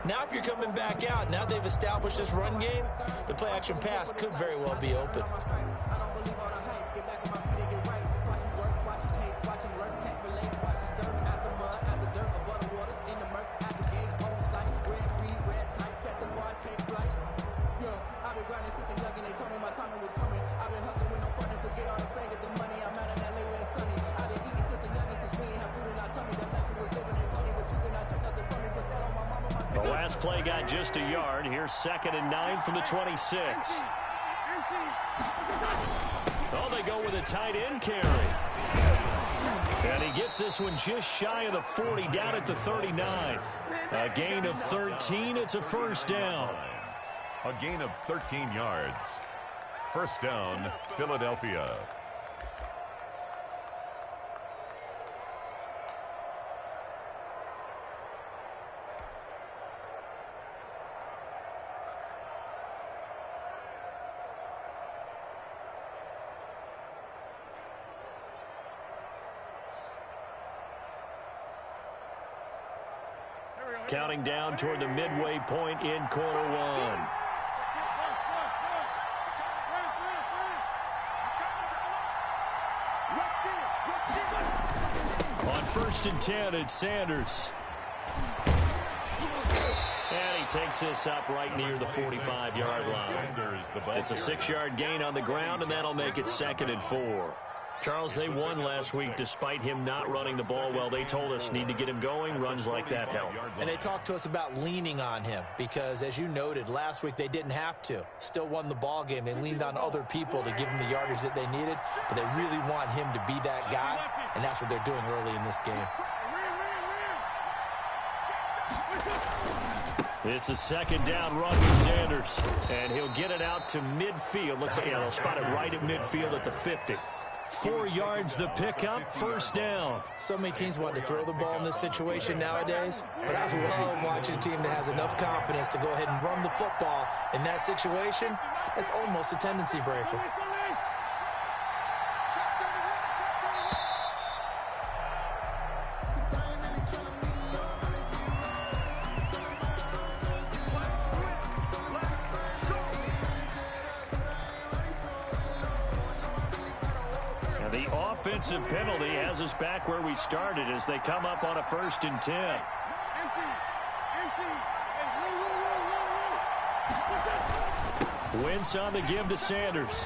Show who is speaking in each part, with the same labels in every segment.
Speaker 1: Now if you're coming back out, now they've established this run game, the play-action pass could very well be open.
Speaker 2: The last play got just a yard. Here's 2nd and 9 from the 26. Oh, they go with a tight end carry. And he gets this one just shy of the 40, down at the 39. A gain of 13. It's a first down.
Speaker 3: A gain of 13 yards. First down, Philadelphia.
Speaker 2: Counting down toward the midway point in quarter one. On 1st and 10, it's Sanders. And he takes this up right near the 45-yard line. It's a 6-yard gain on the ground, and that'll make it 2nd and 4. Charles, they won last week despite him not running the ball well. They told us need to get him going. Runs like that help.
Speaker 1: And they talked to us about leaning on him because, as you noted, last week they didn't have to. Still won the ball game. They leaned on other people to give him the yardage that they needed, but they really want him to be that guy, and that's what they're doing early in this game.
Speaker 2: It's a 2nd down run with Sanders, and he'll get it out to midfield. Looks like they'll spot it right at midfield at the 50. 4 yards the pickup, first down.
Speaker 1: So many teams want to throw the ball in this situation nowadays, but I love watching a team that has enough confidence to go ahead and run the football. In that situation, it's almost a tendency breaker.
Speaker 2: Offensive penalty has us back where we started as they come up on a 1st and 10. Wentz on the give to Sanders.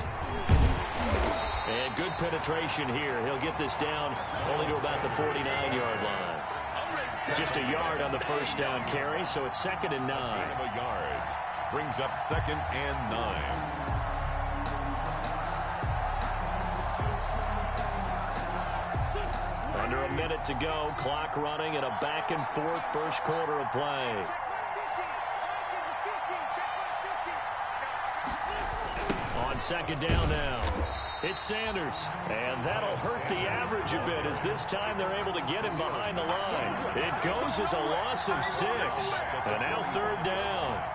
Speaker 2: And good penetration here. He'll get this down only to about the 49-yard line. Just a yard on the first down carry, so it's 2nd and 9.
Speaker 3: A yard brings up 2nd and 9.
Speaker 2: Under a minute to go, clock running, and a back-and-forth first quarter of play. On 2nd down now, it's Sanders, and that'll hurt the average a bit as this time they're able to get him behind the line. It goes as a loss of 6, and now 3rd down.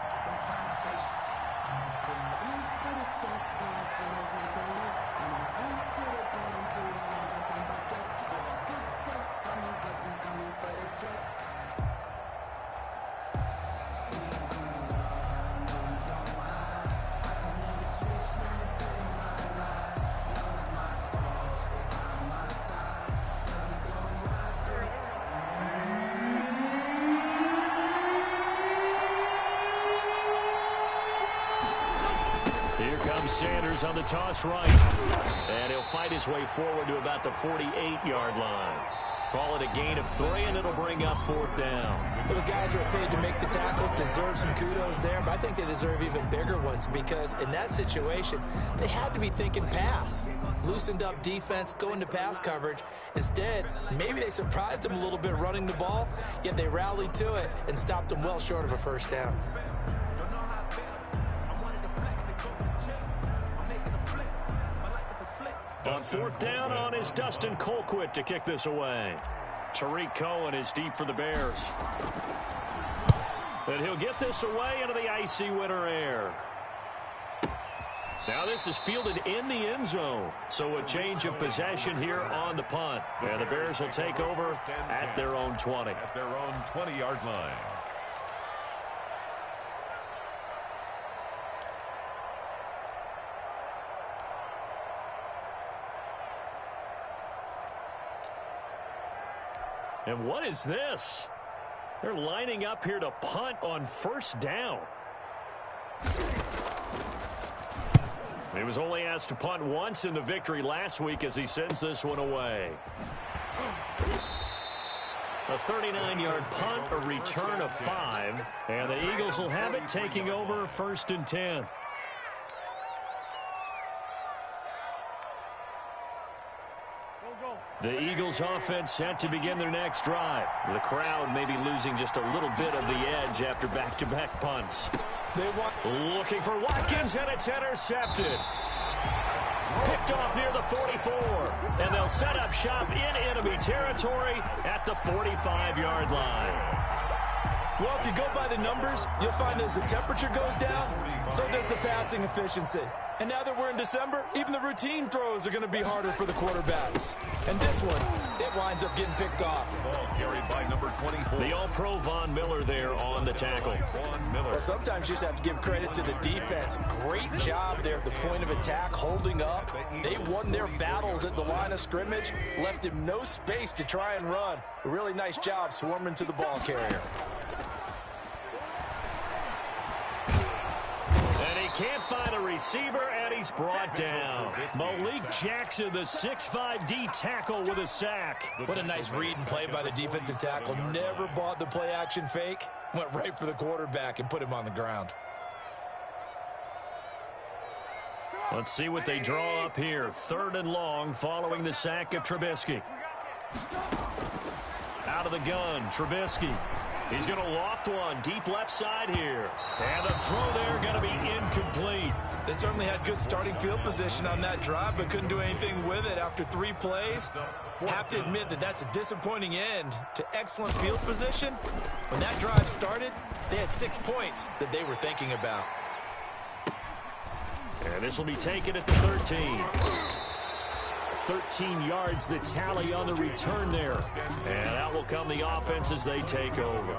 Speaker 2: Sanders on the toss right, and he'll fight his way forward to about the 48-yard line. Call it a gain of 3, and it'll bring up 4th down.
Speaker 1: The guys who are paid to make the tackles deserve some kudos there, but I think they deserve even bigger ones because in that situation, they had to be thinking pass. Loosened up defense, going to pass coverage. Instead, maybe they surprised them a little bit running the ball, yet they rallied to it and stopped them well short of a first down.
Speaker 2: On 4th down on is Dustin Colquitt to kick this away. Tariq Cohen is deep for the Bears. And he'll get this away into the icy winter air. Now this is fielded in the end zone. So a change of possession here on the punt. And the Bears will take over at their own 20.
Speaker 3: At their own 20-yard line.
Speaker 2: And what is this? They're lining up here to punt on first down. He was only asked to punt once in the victory last week as he sends this one away. A 39-yard punt, a return of 5. And the Eagles will have it, taking over 1st and 10. The Eagles offense set to begin their next drive. The crowd may be losing just a little bit of the edge after back-to-back punts. Looking for Watkins, and it's intercepted. Picked off near the 44, and they'll set up shop in enemy territory at the 45-yard line.
Speaker 1: Well, if you go by the numbers, you'll find as the temperature goes down, so does the passing efficiency. And now that we're in December, even the routine throws are going to be harder for the quarterbacks. And this one, it winds up getting picked off.
Speaker 3: Ball carried by number 24.
Speaker 2: The All-Pro Von Miller there on the tackle.
Speaker 1: Well, sometimes you just have to give credit to the defense. Great job there at the point of attack, holding up. They won their battles at the line of scrimmage, left him no space to try and run. A really nice job swarming to the ball carrier.
Speaker 2: Can't find a receiver, and he's brought down. Malik Jackson, the 6'5" D tackle with a sack.
Speaker 1: What a nice read and play by the defensive tackle. Never bought the play-action fake. Went right for the quarterback and put him on the ground.
Speaker 2: Let's see what they draw up here. 3rd and long following the sack of Trubisky. Out of the gun, Trubisky. He's going to loft one deep left side here. And the throw there going to be incomplete.
Speaker 1: They certainly had good starting field position on that drive, but couldn't do anything with it after 3 plays. Have to admit that that's a disappointing end to excellent field position. When that drive started, they had 6 points that they were thinking about.
Speaker 2: And this will be taken at the 13. 13 yards, the tally on the return there. And out will come the offense as they take over.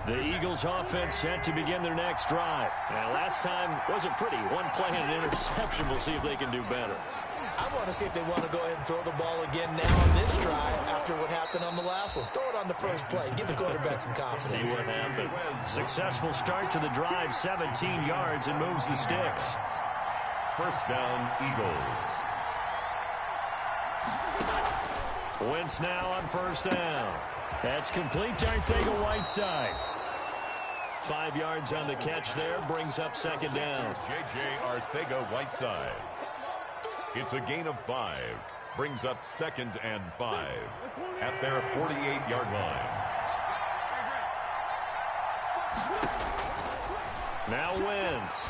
Speaker 2: The Eagles offense set to begin their next drive. Now, last time wasn't pretty. 1 play and an interception. We'll see if they can do better.
Speaker 1: I want to see if they want to go ahead and throw the ball again now on this drive after what happened on the last one. Throw it on the first play. Give the quarterback some confidence.
Speaker 2: See what happens. Successful start to the drive, 17 yards, and moves the sticks.
Speaker 3: 1st down, Eagles.
Speaker 2: Wentz now on 1st down. That's complete to Arcega-Whiteside. 5 yards on the catch there, brings up 2nd down.
Speaker 3: J.J. Arcega-Whiteside. It's a gain of 5. Brings up 2nd and 5 at their 48-yard line.
Speaker 2: Now Wentz.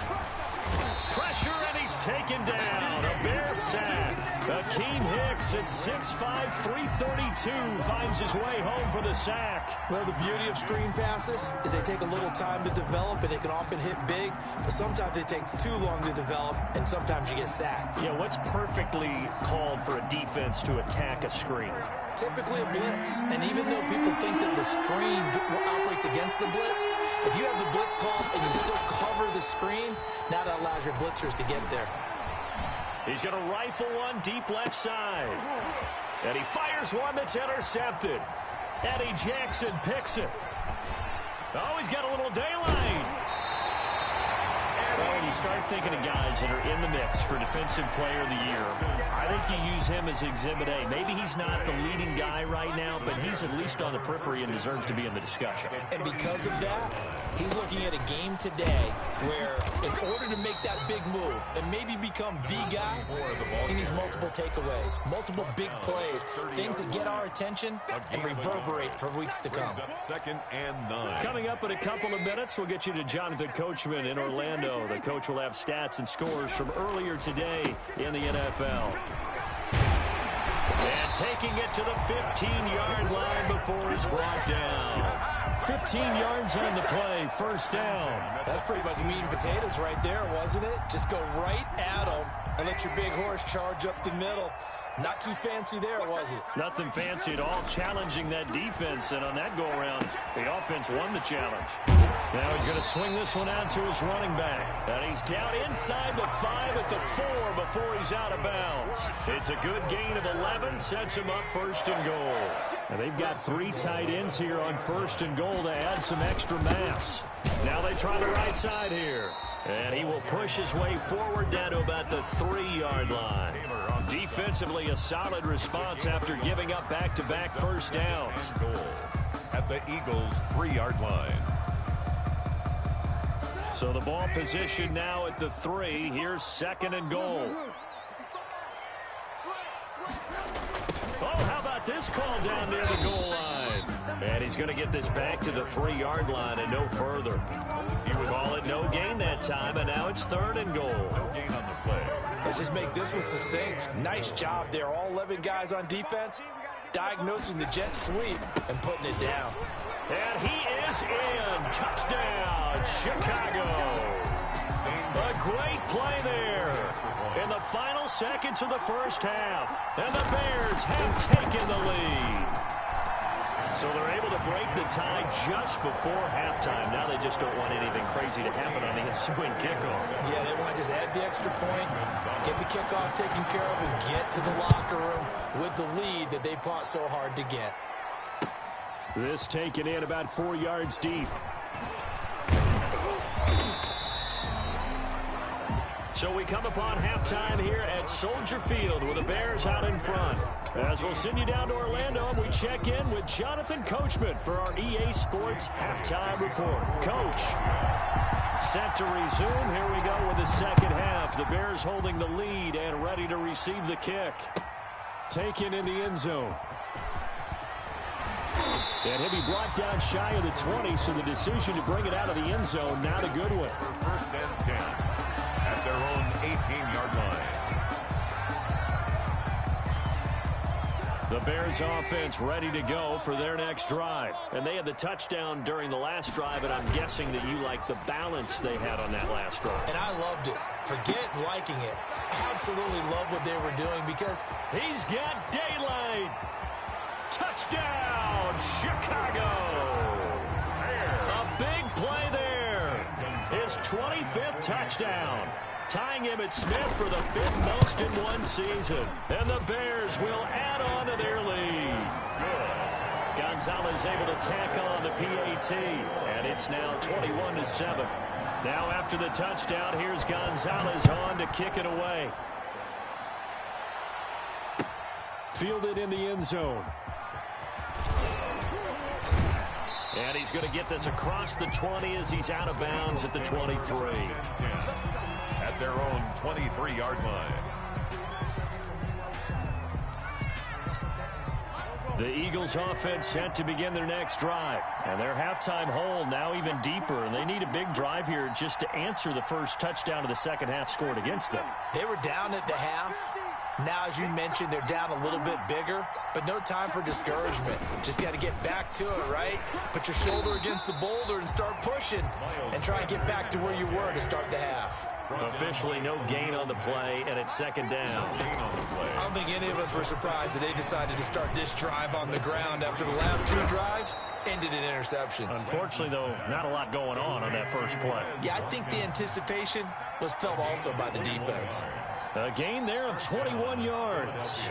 Speaker 2: Pressure, and he's taken down. A Bear sack. Akeem Hicks at 6'5", 332 finds his way home for the sack.
Speaker 1: Well, the beauty of screen passes is they take a little time to develop, and they can often hit big, but sometimes they take too long to develop, and sometimes you get sacked.
Speaker 2: Yeah, what's perfectly called for a defense to attack a screen?
Speaker 1: Typically a blitz, and even though people think that the screen operates against the blitz, if you have the blitz called and you still cover the screen, now that allows your blitzers to get there.
Speaker 2: He's going to rifle one deep left side. And he fires one that's intercepted. Eddie Jackson picks it. Oh, he's got a little daylight. Well, when you start thinking of guys that are in the mix for Defensive Player of the Year, I think you use him as Exhibit A. Maybe he's not the leading guy right now, but he's at least on the periphery and deserves to be in the discussion.
Speaker 1: And because of that, he's looking at a game today where in order to make that big move and maybe become the guy, he needs multiple takeaways, multiple big plays, things that get our attention and reverberate for weeks to come.
Speaker 3: 2nd and 9.
Speaker 2: Coming up in a couple of minutes, we'll get you to Jonathan Coachman in Orlando. The coach will have stats and scores from earlier today in the NFL. And taking it to the 15-yard line before he's brought down. 15 yards on the play, first down.
Speaker 1: That's pretty much meat and potatoes right there, wasn't it? Just go right at them and let your big horse charge up the middle. Not too fancy there, was it?
Speaker 2: Nothing fancy at all, challenging that defense, and on that go-around, the offense won the challenge. Now he's going to swing this one out to his running back, and he's down inside the 5 at the 4 before he's out of bounds. It's a good gain of 11, sets him up first and goal. And they've got 3 tight ends here on first and goal to add some extra mass. Now they try the right side here. And he will push his way forward down to about the 3-yard line. Defensively, a solid response after giving up back-to-back first downs.
Speaker 3: Goal at the Eagles' 3-yard line.
Speaker 2: So the ball position now at the 3. Here's second and goal. Oh, how about this call down near the goal line? And he's going to get this back to the 3-yard line and no further. You would call it no gain that time, and now it's third and goal.
Speaker 3: No gain on the play.
Speaker 1: Let's just make this one succinct. Nice job there. All 11 guys on defense diagnosing the jet sweep and putting it down.
Speaker 2: And he is in. Touchdown, Chicago. A great play there in the final seconds of the first half. And the Bears have taken the lead. So they're able to break the tie just before halftime. Now they just don't want anything crazy to happen on the ensuing kickoff.
Speaker 1: Yeah, they want to just add the extra point, get the kickoff taken care of, and get to the locker room with the lead that they fought so hard to get.
Speaker 2: This taken in about 4 yards deep. So we come upon halftime here at Soldier Field with the Bears out in front. As we'll send you down to Orlando, and we check in with Jonathan Coachman for our EA Sports Halftime Report. Coach, set to resume. Here we go with the second half. The Bears holding the lead and ready to receive the kick. Taken in the end zone. And he'll be brought down shy of the 20, so the decision to bring it out of the end zone, not a good one.
Speaker 3: First and 10 at their own 18-yard line.
Speaker 2: The Bears offense ready to go for their next drive. And they had the touchdown during the last drive, and I'm guessing that you like the balance they had on that last drive.
Speaker 1: And I loved it. Forget liking it. Absolutely love what they were doing because
Speaker 2: he's got daylight. Touchdown, Chicago. A big play there. His 25th touchdown. Tying him at Smith for the 5th most in one season. And the Bears will add on to their lead. Gonzalez able to tack on the PAT. And it's now 21-7. Now after the touchdown, here's Gonzalez on to kick it away. Fielded in the end zone. And he's going to get this across the 20 as he's out of bounds at the 23.
Speaker 3: At their own 23-yard line.
Speaker 2: The Eagles offense set to begin their next drive. And their halftime hole now even deeper. And they need a big drive here just to answer the first touchdown of the second half scored against them.
Speaker 1: They were down at the half. Now, as you mentioned, they're down a little bit bigger, but no time for discouragement. Just got to get back to it, right? Put your shoulder against the boulder and start pushing and try and get back to where you were to start the half.
Speaker 2: Officially no gain on the play, and it's second down.
Speaker 1: I don't think any of us were surprised that they decided to start this drive on the ground after the last 2 drives ended in interceptions.
Speaker 2: Unfortunately, though, not a lot going on that first play.
Speaker 1: Yeah, I think the anticipation was felt also by the defense.
Speaker 2: A gain there of 21 yards.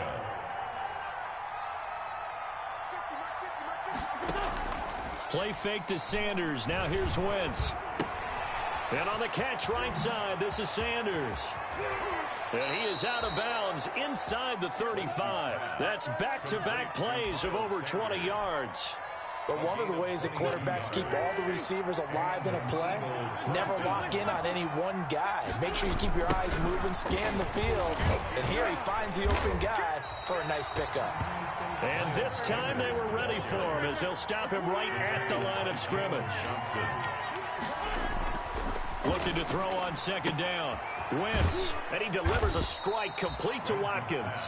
Speaker 2: Play fake to Sanders. Now here's Wentz. And on the catch right side, this is Sanders. And he is out of bounds inside the 35. That's back-to-back plays of over 20 yards.
Speaker 1: But one of the ways that quarterbacks keep all the receivers alive in a play, never lock in on any one guy. Make sure you keep your eyes moving, scan the field. And here he finds the open guy for a nice pickup.
Speaker 2: And this time they were ready for him as they'll stop him right at the line of scrimmage. Looking to throw on second down. Wentz, and he delivers a strike complete to Watkins.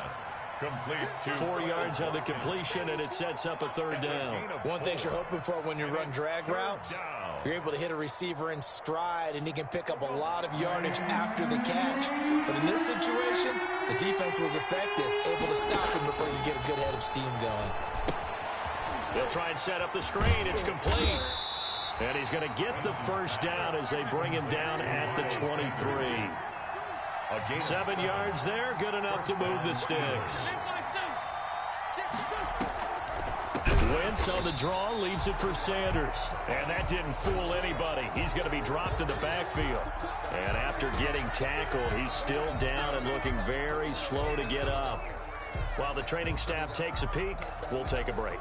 Speaker 3: Complete.
Speaker 2: 4 yards on the completion, and it sets up a third down.
Speaker 1: One thing you're hoping for when you run drag routes, you're able to hit a receiver in stride, and he can pick up a lot of yardage after the catch. But in this situation, the defense was effective, able to stop him before you get a good head of steam going.
Speaker 2: They'll try and set up the screen. It's complete. And he's going to get the first down as they bring him down at the 23. 7 yards there, good enough to move the sticks. Wentz on the draw, leaves it for Sanders. And that didn't fool anybody. He's going to be dropped in the backfield. And after getting tackled, he's still down and looking very slow to get up. While the training staff takes a peek, we'll take a break.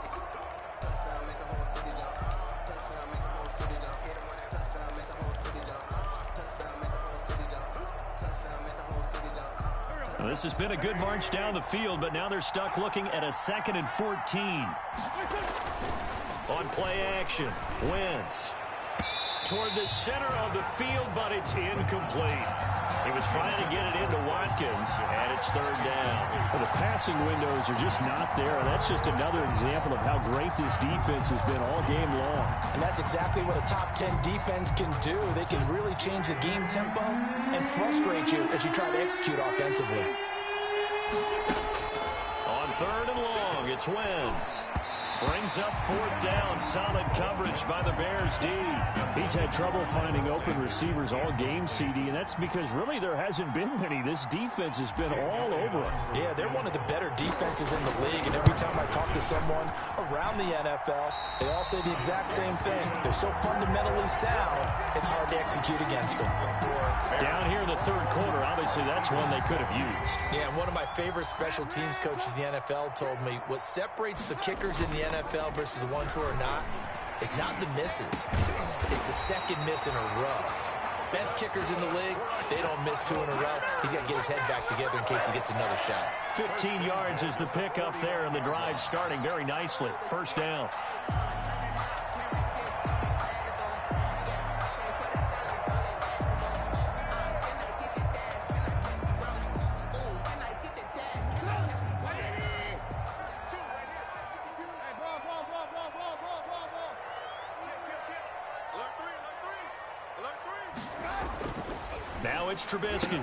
Speaker 2: This has been a good march down the field, but now they're stuck looking at a 2nd and 14. On play action, Wentz toward the center of the field, but it's incomplete. He was trying to get it into Watkins, and it's third down.
Speaker 4: Well, the passing windows are just not there, and that's just another example of how great this defense has been all game long.
Speaker 1: And that's exactly what a top 10 defense can do. They can really change the game tempo and frustrate you as you try to execute offensively.
Speaker 2: On 3rd and long, it's Wentz. Brings up 4th down. Solid coverage by the Bears D.
Speaker 4: He's had trouble finding open receivers all game, CD, and that's because really there hasn't been many. This defense has been all over him.
Speaker 1: Yeah, they're one of the better defenses in the league, and every time I talk to someone around the NFL, they all say the exact same thing. They're so fundamentally sound, it's hard to execute against them.
Speaker 2: Down here in the 3rd quarter, obviously that's one they could have used.
Speaker 1: Yeah, and one of my favorite special teams coaches in the NFL told me what separates the kickers in the NFL versus the ones who are not is not the misses. It's the second miss in a row. Best kickers in the league, they don't miss 2 in a row. He's got to get his head back together in case he gets another shot.
Speaker 2: 15 yards is the pickup there, and the drive starting very nicely. First down. Now it's Trubisky.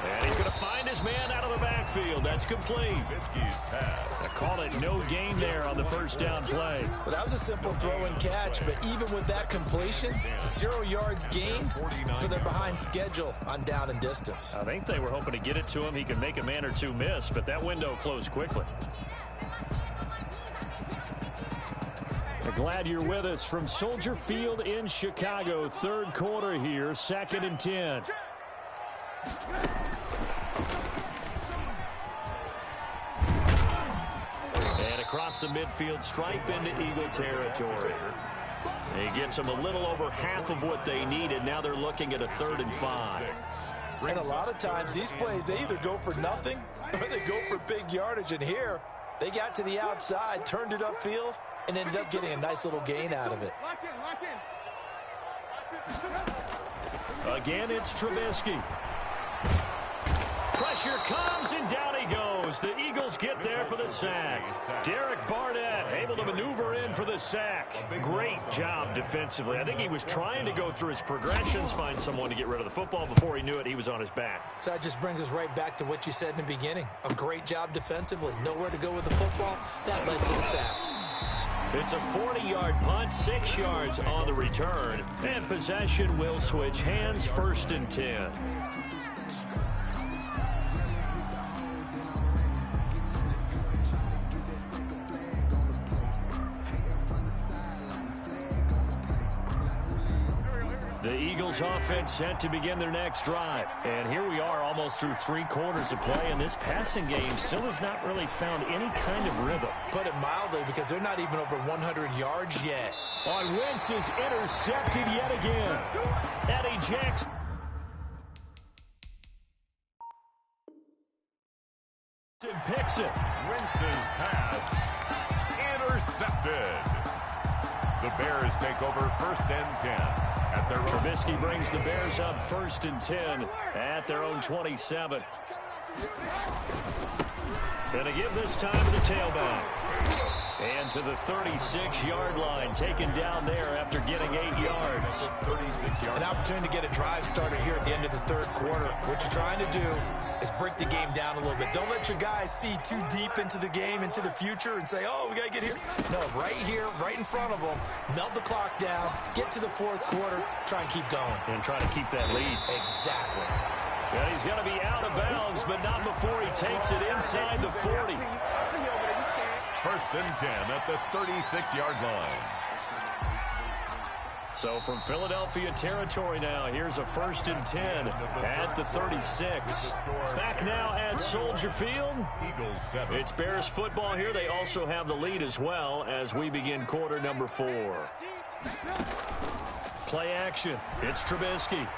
Speaker 2: And he's going to find his man out of the backfield. That's complete.
Speaker 3: Trubisky's pass.
Speaker 2: I call it no gain there on the first down play.
Speaker 1: Well, that was a simple throw and catch, but even with that completion, 0 yards gained, so they're behind schedule on down and distance.
Speaker 2: I think they were hoping to get it to him. He could make a man or two miss, but that window closed quickly. We're glad you're with us from Soldier Field in Chicago. 3rd quarter here, 2nd and 10. And across the midfield stripe into Eagle territory. He gets them a little over half of what they needed. Now they're looking at a 3rd and 5.
Speaker 1: And a lot of times these plays, they either go for nothing or they go for big yardage. And here, they got to the outside, turned it upfield, and ended up getting a nice little gain out of it.
Speaker 2: Again, it's Trubisky. Pressure comes, and down he goes. The Eagles get there for the sack. Derek Barnett able to maneuver in for the sack. Great job defensively. I think he was trying to go through his progressions, find someone to get rid of the football. Before he knew it, he was on his back.
Speaker 1: So that just brings us right back to what you said in the beginning. A great job defensively. Nowhere to go with the football. That led to the sack.
Speaker 2: It's a 40-yard punt, 6 yards on the return. And possession will switch hands, 1st and 10. The Eagles offense set to begin their next drive. And here we are almost through 3 quarters of play, and this passing game still has not really found any kind of rhythm.
Speaker 1: Put it mildly, because they're not even over 100 yards yet.
Speaker 2: On Wentz is intercepted yet again. Eddie Jackson. Picks it.
Speaker 3: Wentz's pass intercepted. The Bears take over 1st and 10 at their own.
Speaker 2: Trubisky brings the Bears up 1st and 10 at their own 27. Going to give this time to the tailback. And to the 36-yard line, taken down there after getting 8 yards.
Speaker 1: An opportunity to get a drive started here at the end of the third quarter. What you're trying to do is break the game down a little bit. Don't let your guys see too deep into the game, into the future, and say, oh, we got to get here. No, right here, right in front of them, melt the clock down, get to the fourth quarter, try and keep going.
Speaker 2: And try to keep that lead.
Speaker 1: Exactly.
Speaker 2: And he's going to be out of bounds, but not before he takes it inside the 40.
Speaker 3: First and 10 at the 36-yard line.
Speaker 2: So from Philadelphia territory now, here's a first and 10 at the 36. Back now at Soldier Field.
Speaker 3: Eagles 7.
Speaker 2: It's Bears football here. They also have the lead as well as we begin quarter number 4. Play action. It's Trubisky.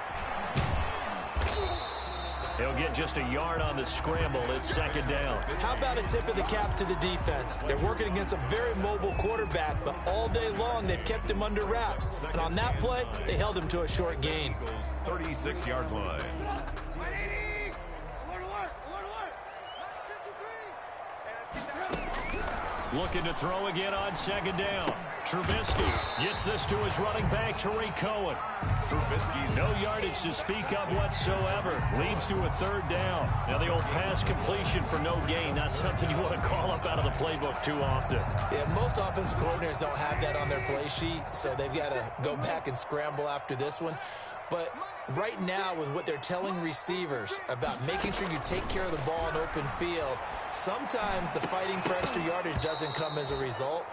Speaker 2: He'll get just a yard on the scramble. It's second down.
Speaker 1: How about a tip of the cap to the defense? They're working against a very mobile quarterback, but all day long they've kept him under wraps. And on that play, they held him to a short gain.
Speaker 3: 36-yard line.
Speaker 2: Looking to throw again on second down. Trubisky gets this to his running back, Tariq Cohen.
Speaker 3: Trubisky,
Speaker 2: no yardage to speak of whatsoever. Leads to a third down. Now the old pass completion for no gain, not something you want to call up out of the playbook too often.
Speaker 1: Yeah, most offensive coordinators don't have that on their play sheet, so they've got to go back and scramble after this one. But right now, with what they're telling receivers about making sure you take care of the ball in open field, sometimes the fighting for extra yardage doesn't come as a result.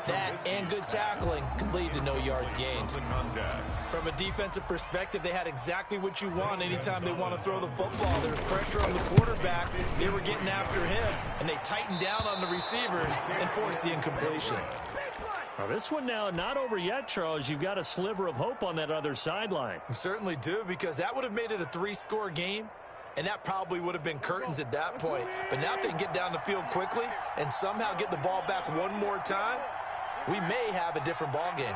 Speaker 1: That and good tackling can lead to no yards gained. From a defensive perspective, they had exactly what you want anytime they want to throw the football. There was pressure on the quarterback. They were getting after him, and they tightened down on the receivers and forced the incompletion.
Speaker 2: Now this one now not over yet, Charles. You've got a sliver of hope on that other sideline.
Speaker 1: You certainly do, because that would have made it a 3-score game. And that probably would have been curtains at that point. But now if they can get down the field quickly and somehow get the ball back one more time, we may have a different ball game.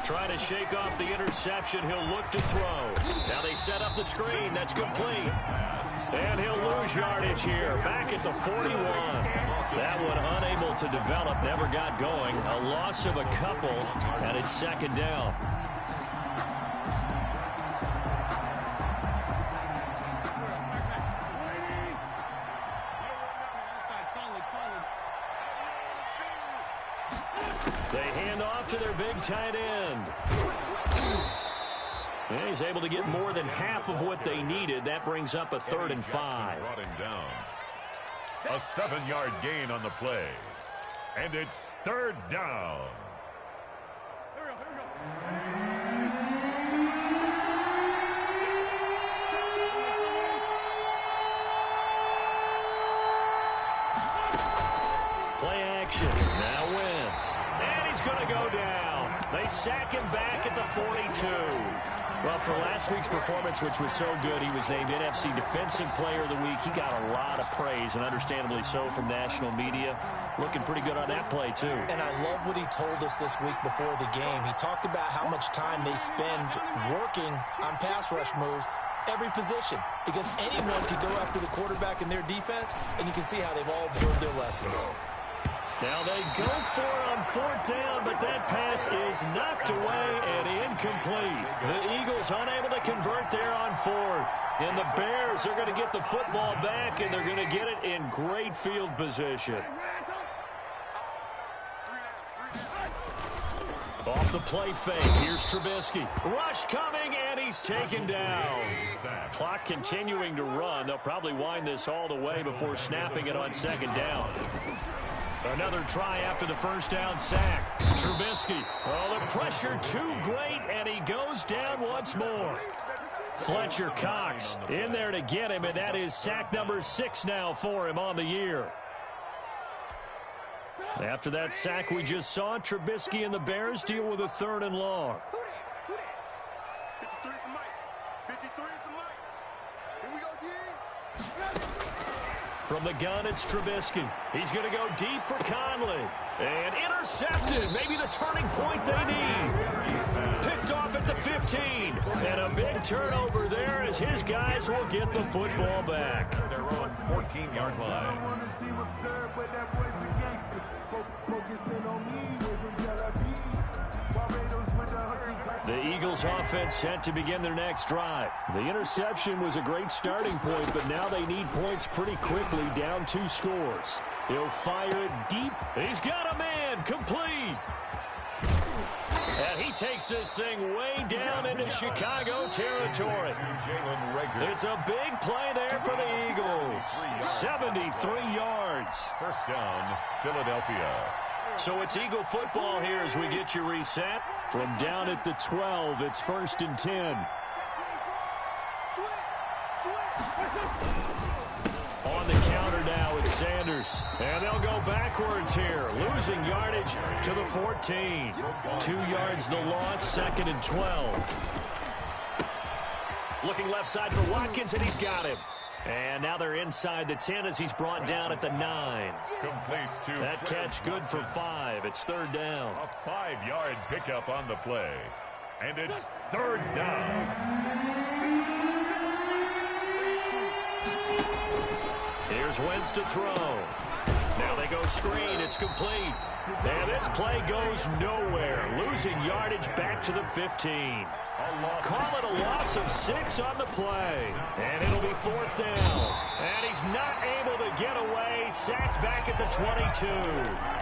Speaker 2: Trying to shake off the interception. He'll look to throw. Now they set up the screen. That's complete. And he'll lose yardage here. Back at the 41. That one unable to develop. Never got going. A loss of a couple. And it's second down. They hand off to their big tight end. And he's able to get more than half of what they needed. That brings up a 3rd and 5.
Speaker 3: Brought him down. A 7-yard gain on the play. And it's 3rd down.
Speaker 2: Play action. Now Wentz. And he's going to go down. They sack him back at the 42. Well, for last week's performance, which was so good, he was named NFC Defensive Player of the Week. He got a lot of praise, and understandably so, from national media. Looking pretty good on that play, too.
Speaker 1: And I love what he told us this week before the game. He talked about how much time they spend working on pass rush moves, every position, because anyone could go after the quarterback in their defense, and you can see how they've all observed their lessons.
Speaker 2: Now they go for it on 4th down, but that pass is knocked away and incomplete. The Eagles unable to convert there on 4th. And the Bears are going to get the football back, and they're going to get it in great field position. Off the play fake, here's Trubisky. Rush coming, and he's taken down. Clock continuing to run. They'll probably wind this all the way before snapping it on 2nd down. Another try after the 1st down sack. Trubisky. Oh, the pressure too great, and he goes down once more. Fletcher Cox in there to get him, and that is sack number 6 now for him on the year. After that sack we just saw, Trubisky and the Bears deal with a 3rd and long. From the gun, it's Trubisky. He's going to go deep for Conley. And intercepted. Maybe the turning point they need. Picked off at the 15. And a big turnover there as his guys will get the football back.
Speaker 3: Their own 14-yard line.
Speaker 2: The Eagles offense set to begin their next drive.
Speaker 4: The interception was a great starting point, but now they need points pretty quickly, down 2 scores. He'll fire it deep.
Speaker 2: He's got a man, complete. And he takes this thing way down into Chicago territory. It's a big play there for the Eagles. 73 yards.
Speaker 3: First down, Philadelphia.
Speaker 2: So it's Eagle football here as we get you reset.
Speaker 4: From down at the 12, it's 1st and 10.
Speaker 2: On the counter now, it's Sanders. And they'll go backwards here, losing yardage to the 14. 2 yards the loss, 2nd and 12. Looking left side for Watkins, and he's got him. And now they're inside the 10 as he's brought down at the 9.
Speaker 3: Complete to
Speaker 2: that catch good for 5. It's 3rd down.
Speaker 3: A 5-yard pickup on the play. And it's 3rd down.
Speaker 2: Here's Wentz to throw. Now they go screen. It's complete. And this play goes nowhere. Losing yardage back to the 15. Call it a loss of 6 on the play. And it'll be 4th down. And he's not able to get away. Sacked back at the 22.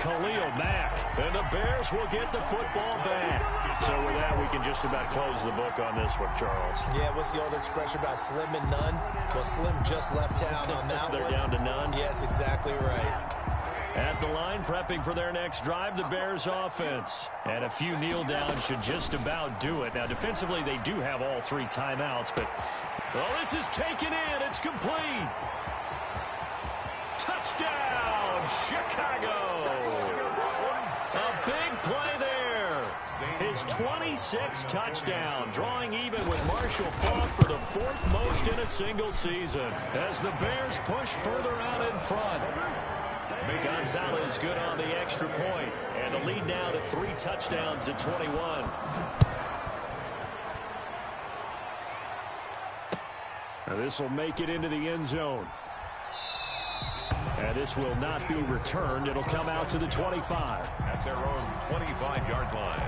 Speaker 2: Khalil Mack. And the Bears will get the football back. So with that, we can just about close the book on this one, Charles.
Speaker 1: Yeah, what's the old expression about slim and none? Well, Slim just left town on that
Speaker 2: They're
Speaker 1: one.
Speaker 2: down to none?
Speaker 1: Yes, exactly right.
Speaker 2: At the line, prepping for their next drive, the Bears offense. And a few kneel downs should just about do it. Now, defensively, they do have all 3 timeouts, but, oh, this is taken in. It's complete. Touchdown, Chicago. A big play there. His 26th touchdown, drawing even with Marshall Faulk for the 4th most in a single season. As the Bears push further out in front. Gonzalez good on the extra point, and the lead now to 3 touchdowns at 21.
Speaker 4: This will make it into the end zone. And this will not be returned. It'll come out to the 25.
Speaker 3: At their own 25-yard line.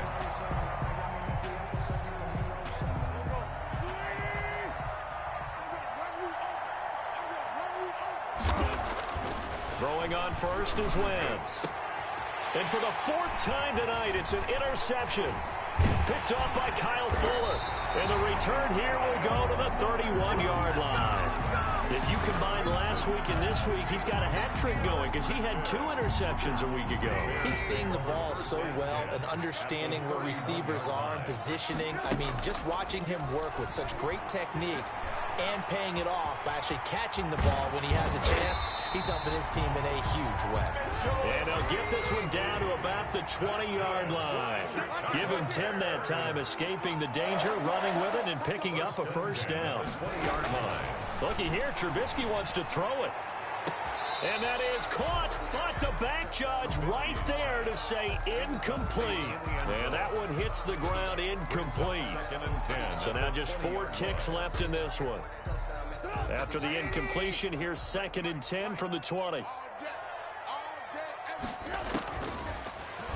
Speaker 2: Throwing on first is Wentz. And for the 4th time tonight, it's an interception. Picked off by Kyle Fuller. And the return here will go to the 31-yard line. If you combine last week and this week, he's got a hat trick going because he had 2 interceptions a week ago.
Speaker 1: He's seeing the ball so well and understanding where receivers are and positioning. I mean, just watching him work with such great technique and paying it off by actually catching the ball when he has a chance, he's helping his team in a huge way.
Speaker 2: And he'll get this one down to about the 20-yard line. Give him 10 that time, escaping the danger, running with it, and picking up a 1st down.
Speaker 3: 20-yard line.
Speaker 2: Looky here, Trubisky wants to throw it. And that is caught, but the back judge right there to say incomplete. And that one hits the ground incomplete.
Speaker 3: 2nd and 10.
Speaker 2: So now just 4 ticks left in this one. After the incompletion, here's 2nd and 10 from the 20.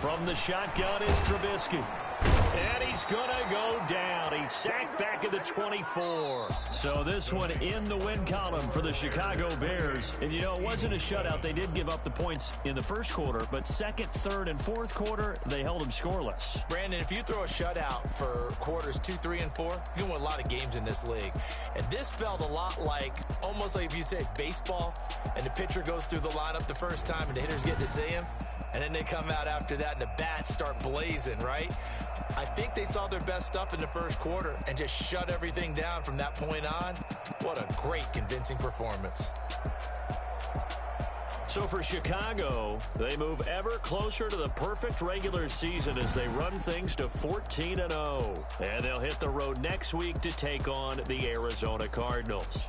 Speaker 2: From the shotgun is Trubisky. And he's going to go down. He's sacked back at the 24. So this one in the win column for the Chicago Bears. And, you know, it wasn't a shutout. They did give up the points in the 1st quarter, but 2nd, 3rd, and 4th quarter, they held them scoreless.
Speaker 1: Brandon, if you throw a shutout for quarters 2, 3, and 4, you can win a lot of games in this league. And this felt a lot like, almost like if you said baseball, and the pitcher goes through the lineup the first time, and the hitters get to see him, and then they come out after that, and the bats start blazing, right? I think they saw their best stuff in the 1st quarter and just shut everything down from that point on. What a great, convincing performance.
Speaker 2: So for Chicago, they move ever closer to the perfect regular season as they run things to 14-0. And they'll hit the road next week to take on the Arizona Cardinals.